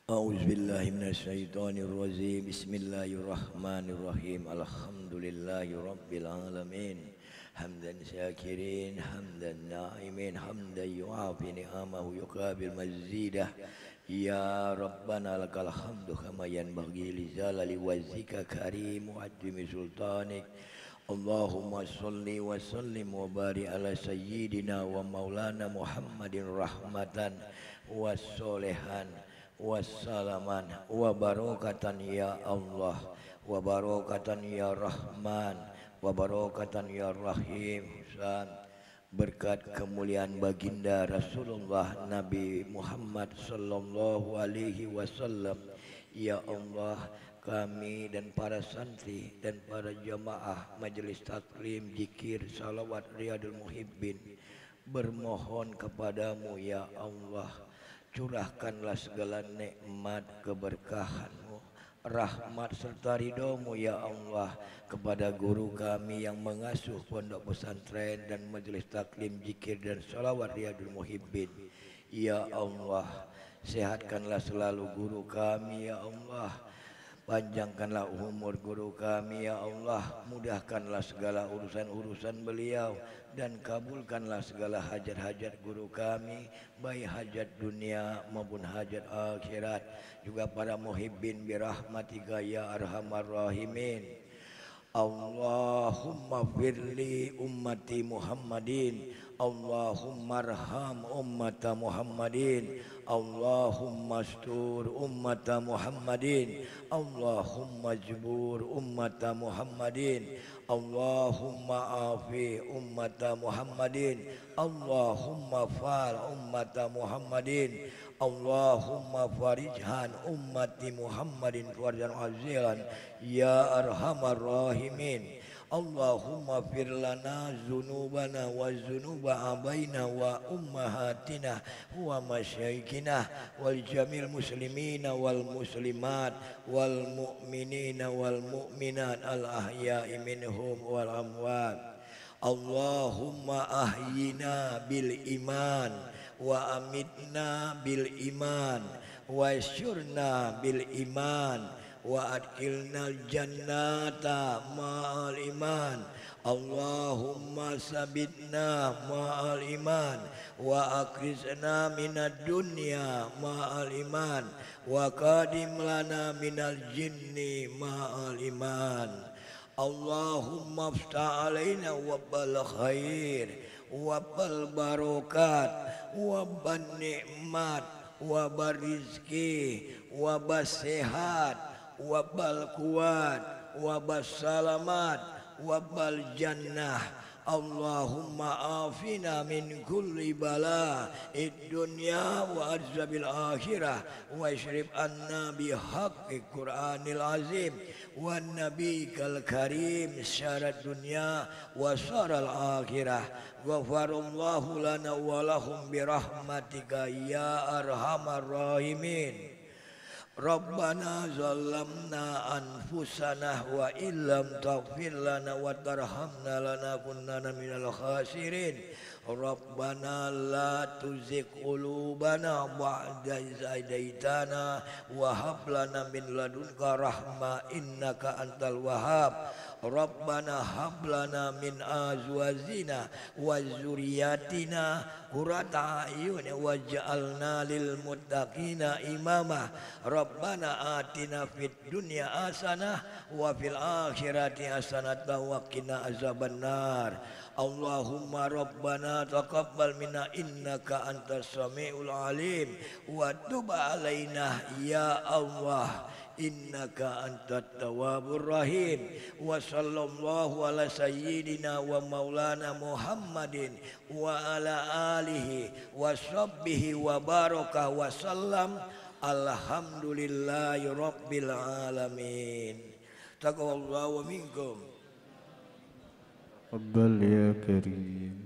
A'udzu billahi minasyaitonir rajim. Bismillahirrahmanirrahim. Alhamdulillahirabbil alamin. Hamdan syakirin, hamdan na'imin, hamdan yu'afi ni'amahu yuqabil mazidah. Ya Rabbana lakal hamdu kama yanbaghi li jalali wajhika karim wa azimi sultanik. Allahumma salli wa sallim wa barik ala sayyidina wa maulana Muhammadin rahmatan wassolihan wassalaman wa barakatan ya Allah wa barakatan ya Rahman wa barakatan ya Rahim. Berkat kemuliaan baginda Rasulullah Nabi Muhammad sallallahu alaihi wasallam, ya Allah, kami dan para santri dan para jamaah majelis taklim, zikir, salawat, riyadul muhibbin bermohon kepadamu ya Allah, curahkanlah segala nikmat keberkahan-Mu, rahmat serta ridho-Mu ya Allah kepada guru kami yang mengasuh pondok pesantren dan majelis taklim, zikir dan salawat riyadul muhibbin. Ya Allah, sehatkanlah selalu guru kami ya Allah, panjangkanlah umur guru kami ya Allah, mudahkanlah segala urusan-urusan beliau dan kabulkanlah segala hajat-hajat guru kami, baik hajat dunia maupun hajat akhirat, juga para muhibbin birahmatika ya arhamar rahimin. Allahumma firli ummati Muhammadin, Allahumma arham ummata Muhammadin, Allahumma astur ummata Muhammadin, Allahumma jbur ummata Muhammadin, Allahumma afi ummata Muhammadin, Allahumma fal ummata Muhammadin, Allahumma farijhan ummati Muhammadin farjan azilan ya arhamar rahimin. Allahumma fir lana dzunubana wa dzunuba abaina wa ummahatina wa masyayikhina wal jamil muslimina wal muslimat wal mu'minina wal mu'minat al ahya'i minhum wal amwat. Allahumma ahyina bil iman wa amitna bil iman wa syurna bil iman wa adkhilnal jannata ma'al iman. Allahumma sabitna ma'al iman wa akrizna minad dunya ma'al iman wa qadim lana minal jinni ma'al iman. Allahumma aftah alaina wabbal khair wabbal barokat wabban ni'mat wabar rizki wabas sehat wabal kuat wabas salamat wabal jannah. Allahumma afina min kulli bala id dunya wa azabil akhirah wa ishrib anna bihaqqi Qur'anil azim wa nabiyikal karim syarat dunya wa syaral akhirah. Ghafarallahu lana wa lahum birahmatika ya arhamar rahimin. Rabbana zalamna anfusana wa illam taghfir lana wa tarhamna lanakunanna minal khasirin. Rabbana la tuzigh qulubana ba'da idh hadaitana wa hab lana min ladunka rahmah innaka antal wahhab. Rabbana hab lana min azwajina wa dzurriyyatina qurrata a'yun waj'alna lil muttaqina imama. Rabbana atina fid dunya hasanah wa fil akhirati hasanatan wa qina azabannar. Allahumma rabbana taqabbal minna innaka antas samiul alim wa tub alaina ya Allah innaka antat tawwabur rahim. Wa sallallahu ala sayyidina wa maulana Muhammadin wa ala alihi wa sahbihi wa baraka wa sallam. Alhamdulillahi rabbil alamin. Taqabbalallahu minkum. تقبل يا كريم.